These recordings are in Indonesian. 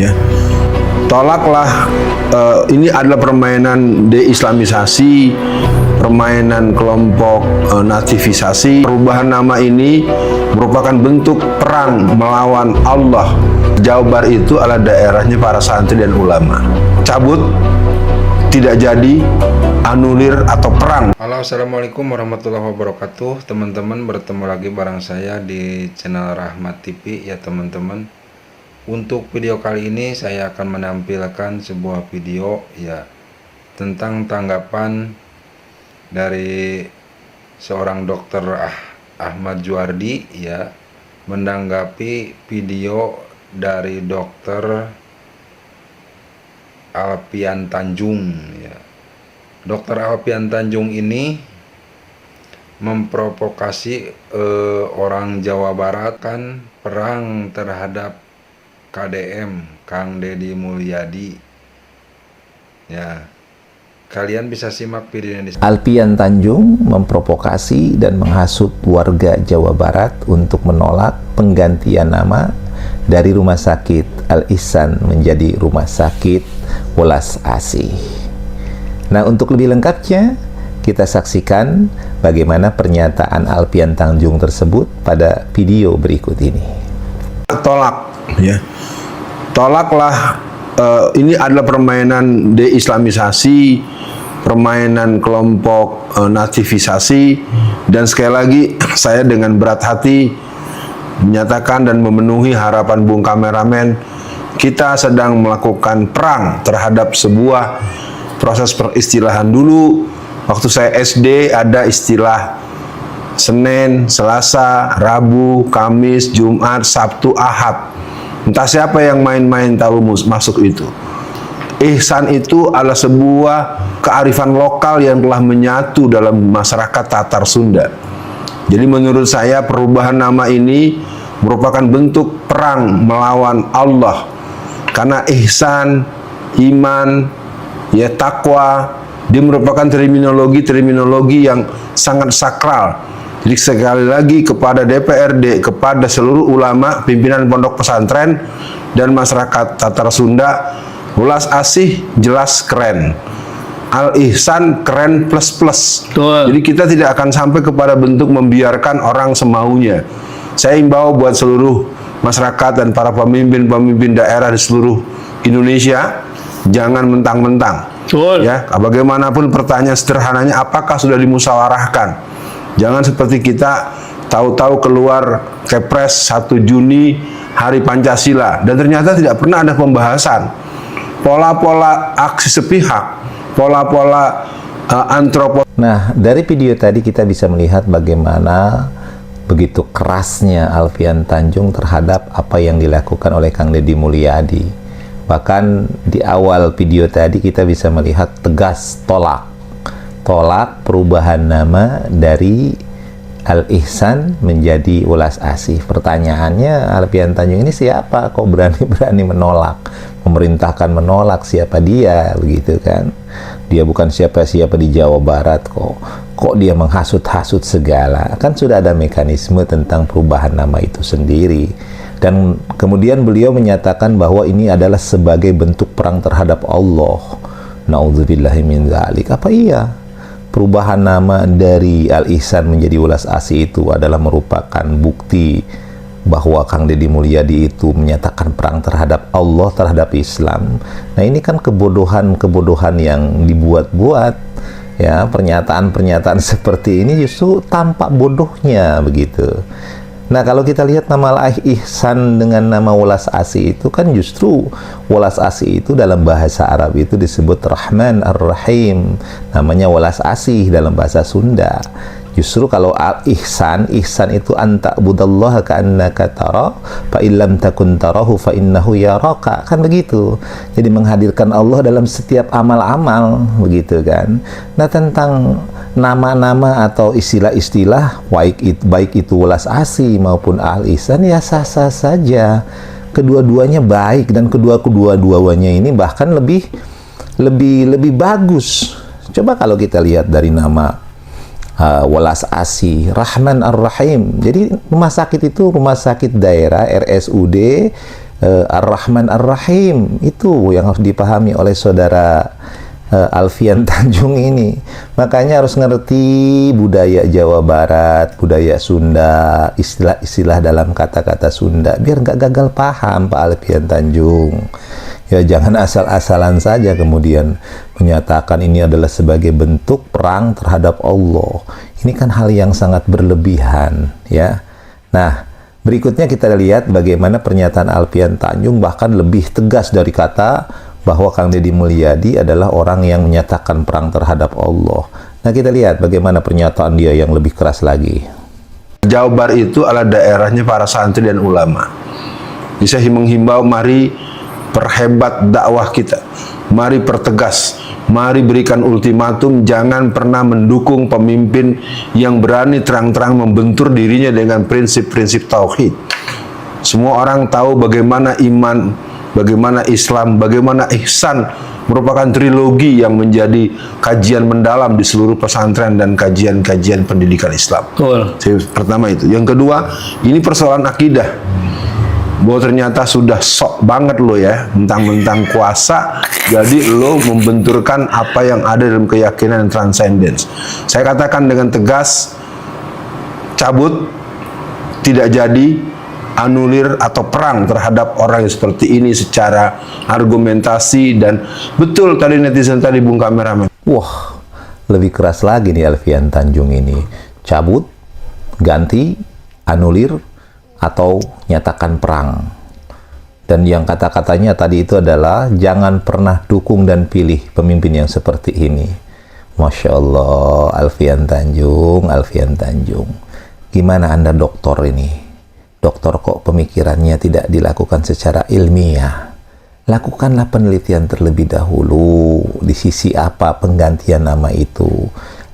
Ya. Tolaklah, ini adalah permainan deislamisasi, permainan kelompok nativisasi. Perubahan nama ini merupakan bentuk perang melawan Allah. Jawa Barat itu adalah daerahnya para santri dan ulama. Cabut, tidak jadi, anulir atau perang. Halo, assalamualaikum warahmatullahi wabarakatuh. Teman-teman, bertemu lagi bareng saya di channel Rahmat TV ya teman-teman. Untuk video kali ini saya akan menampilkan sebuah video ya tentang tanggapan dari seorang dokter Ahmad Juwardi ya, menanggapi video dari dokter Alfian Tanjung ya. Dokter Alfian Tanjung ini memprovokasi orang Jawa Barat kan perang terhadap KDM Kang Deddy Mulyadi ya. Kalian bisa simak videonya di sini. Alfian Tanjung memprovokasi dan menghasut warga Jawa Barat untuk menolak penggantian nama dari Rumah Sakit Al Ihsan menjadi Rumah Sakit Welas Asih. Nah, untuk lebih lengkapnya kita saksikan bagaimana pernyataan Alfian Tanjung tersebut pada video berikut ini. Tolak ya. Tolaklah, ini adalah permainan deislamisasi, permainan kelompok nativisasi, dan sekali lagi saya dengan berat hati menyatakan dan memenuhi harapan Bung Kameramen, kita sedang melakukan perang terhadap sebuah proses peristilahan. Dulu waktu saya SD ada istilah Senin, Selasa, Rabu, Kamis, Jumat, Sabtu, Ahad. Entah siapa yang main-main tahu masuk itu. Ihsan itu adalah sebuah kearifan lokal yang telah menyatu dalam masyarakat Tatar Sunda. Jadi menurut saya perubahan nama ini merupakan bentuk perang melawan Allah. Karena ihsan, iman, ya takwa, dia merupakan terminologi yang sangat sakral. Jadi sekali lagi kepada DPRD, kepada seluruh ulama, pimpinan pondok pesantren, dan masyarakat Tatar Sunda, Welas Asih jelas keren, Al Ihsan keren plus plus. Jadi kita tidak akan sampai kepada bentuk membiarkan orang semaunya. Saya imbau buat seluruh masyarakat dan para pemimpin-pemimpin daerah di seluruh Indonesia, jangan mentang-mentang. Ya, bagaimanapun pertanyaan sederhananya, apakah sudah dimusyawarahkan? Jangan seperti kita tahu-tahu keluar Kepres 1 Juni Hari Pancasila dan ternyata tidak pernah ada pembahasan. Pola-pola aksi sepihak, pola-pola antropologi. Nah, dari video tadi kita bisa melihat bagaimana begitu kerasnya Alfian Tanjung terhadap apa yang dilakukan oleh Kang Deddy Mulyadi. Bahkan di awal video tadi kita bisa melihat tegas tolak perubahan nama dari Al Ihsan menjadi Welas Asih. Pertanyaannya, Alfian Tanjung ini siapa? Kok berani-berani menolak? Memerintahkan menolak, siapa dia? Begitu kan? Dia bukan siapa-siapa di Jawa Barat kok. Kok dia menghasut-hasut segala? Kan sudah ada mekanisme tentang perubahan nama itu sendiri. Dan kemudian beliau menyatakan bahwa ini adalah sebagai bentuk perang terhadap Allah. Na'udzubillahi min dzalik. Apa iya? Perubahan nama dari Al Ihsan menjadi Welas Asih itu adalah merupakan bukti bahwa Kang Deddy Mulyadi itu menyatakan perang terhadap Allah, terhadap Islam. Nah, ini kan kebodohan yang dibuat-buat ya. Pernyataan-pernyataan seperti ini justru tampak bodohnya begitu. Nah, kalau kita lihat nama Al Ihsan dengan nama Welas Asih itu kan justru Welas Asih itu dalam bahasa Arab itu disebut Rahman Ar-Rahim. Namanya Welas Asih dalam bahasa Sunda. Justru kalau Al Ihsan itu anta budallaha ka'annaka tara fa illam takun tarahu fa innahu yaraka, kan begitu. Jadi menghadirkan Allah dalam setiap amal-amal begitu kan. Nah, tentang nama-nama atau istilah-istilah baik itu Welas Asih maupun Al Ihsan ya sah-sah saja. Kedua-duanya baik dan kedua-duanya ini bahkan lebih bagus. Coba kalau kita lihat dari nama Welas Asih, Rahman Ar-Rahim. Jadi rumah sakit itu rumah sakit daerah RSUD Ar-Rahman Ar-Rahim, itu yang harus dipahami oleh saudara Alfian Tanjung ini. Makanya harus ngerti budaya Jawa Barat, budaya Sunda, istilah-istilah dalam kata-kata Sunda, biar nggak gagal paham Pak Alfian Tanjung. Ya jangan asal-asalan saja kemudian menyatakan ini adalah sebagai bentuk perang terhadap Allah. Ini kan hal yang sangat berlebihan, ya. Nah, berikutnya kita lihat bagaimana pernyataan Alfian Tanjung bahkan lebih tegas dari kata bahwa Kang Deddy Mulyadi adalah orang yang menyatakan perang terhadap Allah. Nah, kita lihat bagaimana pernyataan dia yang lebih keras lagi. Jawa Barat itu adalah daerahnya para santri dan ulama. Bisa menghimbau, mari perhebat dakwah kita, mari pertegas, mari berikan ultimatum, jangan pernah mendukung pemimpin yang berani terang-terang membentur dirinya dengan prinsip-prinsip tauhid. Semua orang tahu bagaimana iman, bagaimana Islam, bagaimana ihsan merupakan trilogi yang menjadi kajian mendalam di seluruh pesantren dan kajian-kajian pendidikan Islam. Pertama itu. Yang kedua, ini persoalan akidah. Bahwa ternyata sudah sok banget lo ya, mentang-mentang kuasa, jadi lo membenturkan apa yang ada dalam keyakinan dan transcendence. Saya katakan dengan tegas, cabut, tidak jadi, anulir atau perang terhadap orang yang seperti ini secara argumentasi. Dan betul tadi netizen tadi, Bung Kameramen. Wah, lebih keras lagi nih Alfian Tanjung ini. Cabut, ganti, anulir, atau nyatakan perang. Dan yang kata-katanya tadi itu adalah jangan pernah dukung dan pilih pemimpin yang seperti ini. Masya Allah, Alfian Tanjung, Alfian Tanjung. Gimana Anda doktor ini? Dokter kok pemikirannya tidak dilakukan secara ilmiah? Lakukanlah penelitian terlebih dahulu. Di sisi apa penggantian nama itu?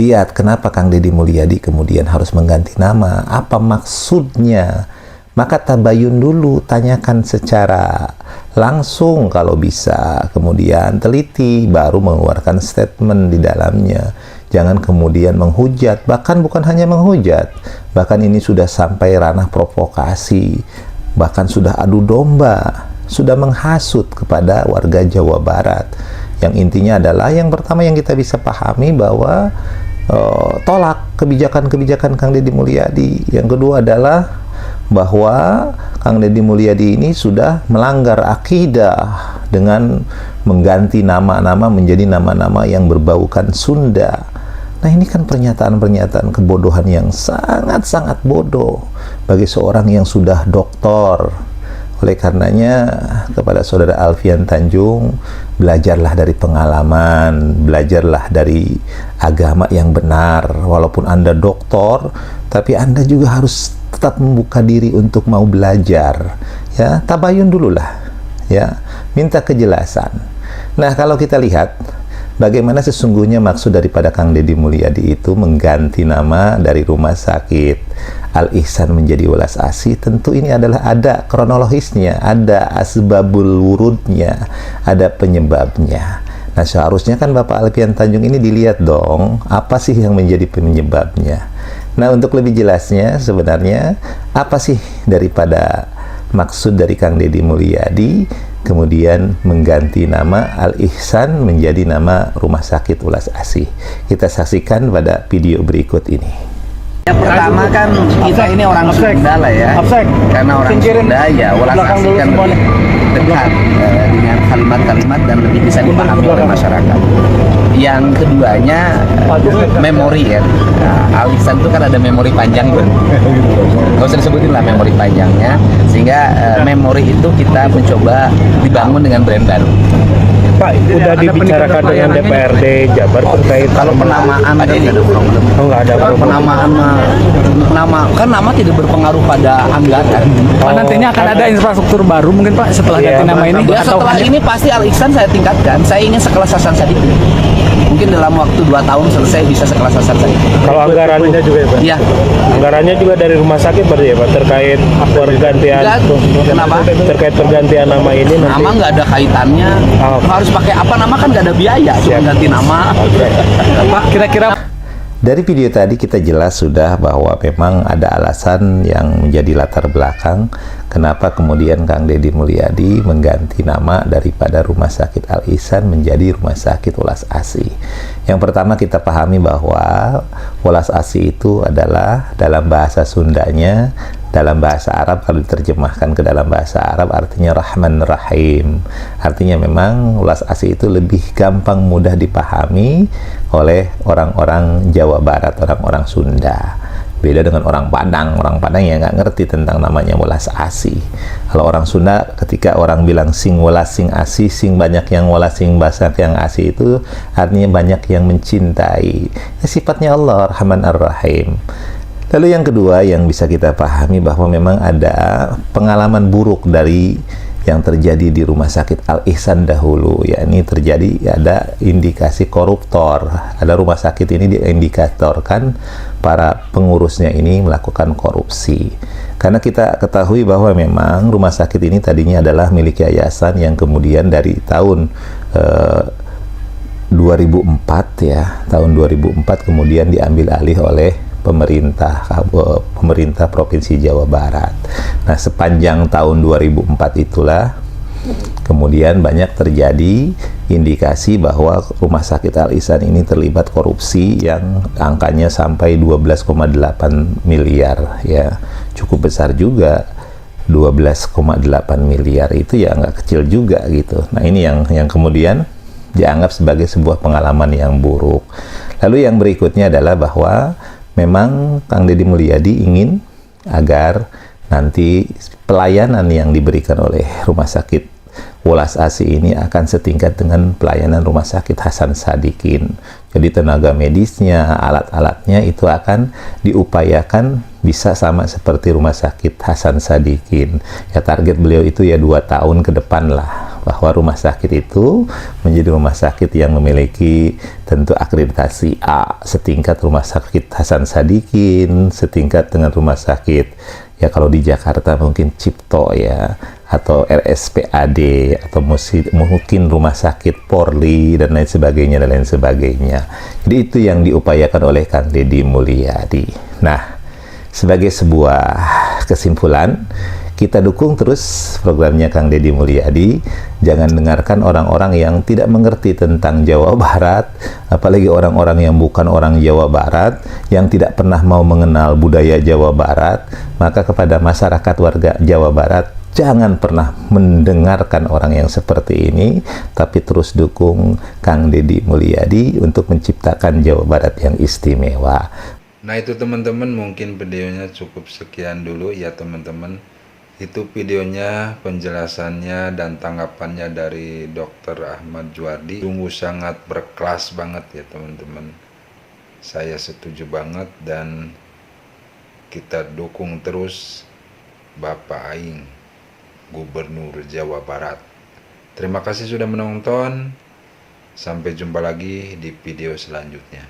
Lihat kenapa Kang Deddy Mulyadi kemudian harus mengganti nama. Apa maksudnya? Maka tabayun dulu, tanyakan secara langsung kalau bisa, kemudian teliti, baru mengeluarkan statement di dalamnya. Jangan kemudian menghujat, bahkan bukan hanya menghujat, bahkan ini sudah sampai ranah provokasi, bahkan sudah adu domba, sudah menghasut kepada warga Jawa Barat. Yang intinya adalah, yang pertama yang kita bisa pahami bahwa tolak kebijakan-kebijakan Kang Deddy Mulyadi. Yang kedua adalah bahwa Kang Deddy Mulyadi ini sudah melanggar akidah dengan mengganti nama-nama menjadi nama-nama yang berbaukan Sunda. Nah, ini kan pernyataan-pernyataan kebodohan yang sangat-sangat bodoh bagi seorang yang sudah doktor. Oleh karenanya, kepada saudara Alfian Tanjung, belajarlah dari pengalaman, belajarlah dari agama yang benar. Walaupun Anda doktor, tapi Anda juga harus tetap membuka diri untuk mau belajar. Ya, tabayun dululah. Ya, minta kejelasan. Nah, kalau kita lihat bagaimana sesungguhnya maksud daripada Kang Deddy Mulyadi itu mengganti nama dari Rumah Sakit Al-Ihsan menjadi Welas Asih, tentu ini adalah ada kronologisnya, ada asbabul wurudnya, ada penyebabnya. Nah, seharusnya kan Bapak Alfian Tanjung ini dilihat dong, apa sih yang menjadi penyebabnya. Nah, untuk lebih jelasnya sebenarnya apa sih daripada maksud dari Kang Deddy Mulyadi kemudian mengganti nama Al-Ihsan menjadi nama Rumah Sakit Welas Asih. Kita saksikan pada video berikut ini. Yang pertama kan kita ini orang Sunda lah ya, karena orang Sunda ya Welas Asih kan lebih dekat dengan kalimat-kalimat dan lebih bisa dipahami oleh masyarakat. Yang keduanya memori ya. Nah, Al-Ihsan itu kan ada memori panjang tuh. Nggak usah disebutin lah memori panjangnya, sehingga memori itu kita mencoba dibangun dengan brand baru. Pak, udah dibicarakan dengan DPRD Jabar terkait kalau penamaan nggak ada problem. Oh, nggak ada kalau problem. penamaan nama tidak berpengaruh pada anggaran. Pak, nantinya akan ada infrastruktur baru mungkin Pak setelah ganti nama ini? Ya, setelah ini pasti Al-Ihsan saya tingkatkan. Saya ingin sekelas Hasan Sadikin. Mungkin dalam waktu 2 tahun selesai bisa sekelas Hasan Sadikin. Kalau anggarannya juga ya Pak? Iya. Anggarannya juga dari rumah sakit berarti ya Pak, terkait pergantian. Kenapa? Terkait pergantian nama ini nanti. Nama nggak ada kaitannya. Harus pakai apa nama kan nggak ada biaya, cuma ganti nama. Pak, kira-kira Dari video tadi kita jelas sudah bahwa memang ada alasan yang menjadi latar belakang kenapa kemudian Kang Deddy Mulyadi mengganti nama daripada Rumah Sakit Al Ihsan menjadi Rumah Sakit Welas Asih. Yang pertama kita pahami bahwa Welas Asih itu adalah dalam bahasa Sundanya, dalam bahasa Arab kalau diterjemahkan ke dalam bahasa Arab artinya Rahman Rahim. Artinya memang Welas Asih itu lebih gampang mudah dipahami oleh orang-orang Jawa Barat, orang-orang Sunda. Beda dengan orang Padang. Orang Padang yang nggak ngerti tentang namanya welas asih. Kalau orang Sunda, ketika orang bilang sing welas sing asih, sing banyak yang welas sing banyak yang asih, itu artinya banyak yang mencintai. Ya, sifatnya Allah Rahman Ar-Rahim. Lalu yang kedua yang bisa kita pahami bahwa memang ada pengalaman buruk dari yang terjadi di Rumah Sakit Al Ihsan dahulu, yakni terjadi ada indikasi koruptor. Ada rumah sakit ini diindikatorkan para pengurusnya ini melakukan korupsi. Karena kita ketahui bahwa memang rumah sakit ini tadinya adalah milik yayasan yang kemudian dari tahun 2004 ya, tahun 2004 kemudian diambil alih oleh pemerintah Provinsi Jawa Barat. Nah, sepanjang tahun 2004 itulah kemudian banyak terjadi indikasi bahwa Rumah Sakit Al Ihsan ini terlibat korupsi yang angkanya sampai 12,8 miliar ya. Cukup besar juga. 12,8 miliar itu ya nggak kecil juga gitu. Nah, ini yang kemudian dianggap sebagai sebuah pengalaman yang buruk. Lalu yang berikutnya adalah bahwa memang Kang Deddy Mulyadi ingin agar nanti pelayanan yang diberikan oleh Rumah Sakit Welas Asih ini akan setingkat dengan pelayanan Rumah Sakit Hasan Sadikin. Jadi tenaga medisnya, alat-alatnya itu akan diupayakan bisa sama seperti Rumah Sakit Hasan Sadikin. Ya target beliau itu ya 2 tahun ke depan lah, bahwa rumah sakit itu menjadi rumah sakit yang memiliki tentu akreditasi A, setingkat Rumah Sakit Hasan Sadikin, setingkat dengan rumah sakit ya kalau di Jakarta mungkin Cipto ya, atau RSPAD, atau mungkin Rumah Sakit Polri dan lain sebagainya dan lain sebagainya. Jadi itu yang diupayakan oleh Kang Deddy Mulyadi. Nah, sebagai sebuah kesimpulan, kita dukung terus programnya Kang Deddy Mulyadi. Jangan dengarkan orang-orang yang tidak mengerti tentang Jawa Barat, apalagi orang-orang yang bukan orang Jawa Barat, yang tidak pernah mau mengenal budaya Jawa Barat. Maka kepada masyarakat warga Jawa Barat, jangan pernah mendengarkan orang yang seperti ini, tapi terus dukung Kang Deddy Mulyadi untuk menciptakan Jawa Barat yang istimewa. Nah itu teman-teman, mungkin videonya cukup sekian dulu ya teman-teman. Itu videonya, penjelasannya dan tanggapannya dari Dr. Ahmad Djuardi. Sungguh sangat berkelas banget ya teman-teman. Saya setuju banget dan kita dukung terus Bapak Aing, Gubernur Jawa Barat. Terima kasih sudah menonton. Sampai jumpa lagi di video selanjutnya.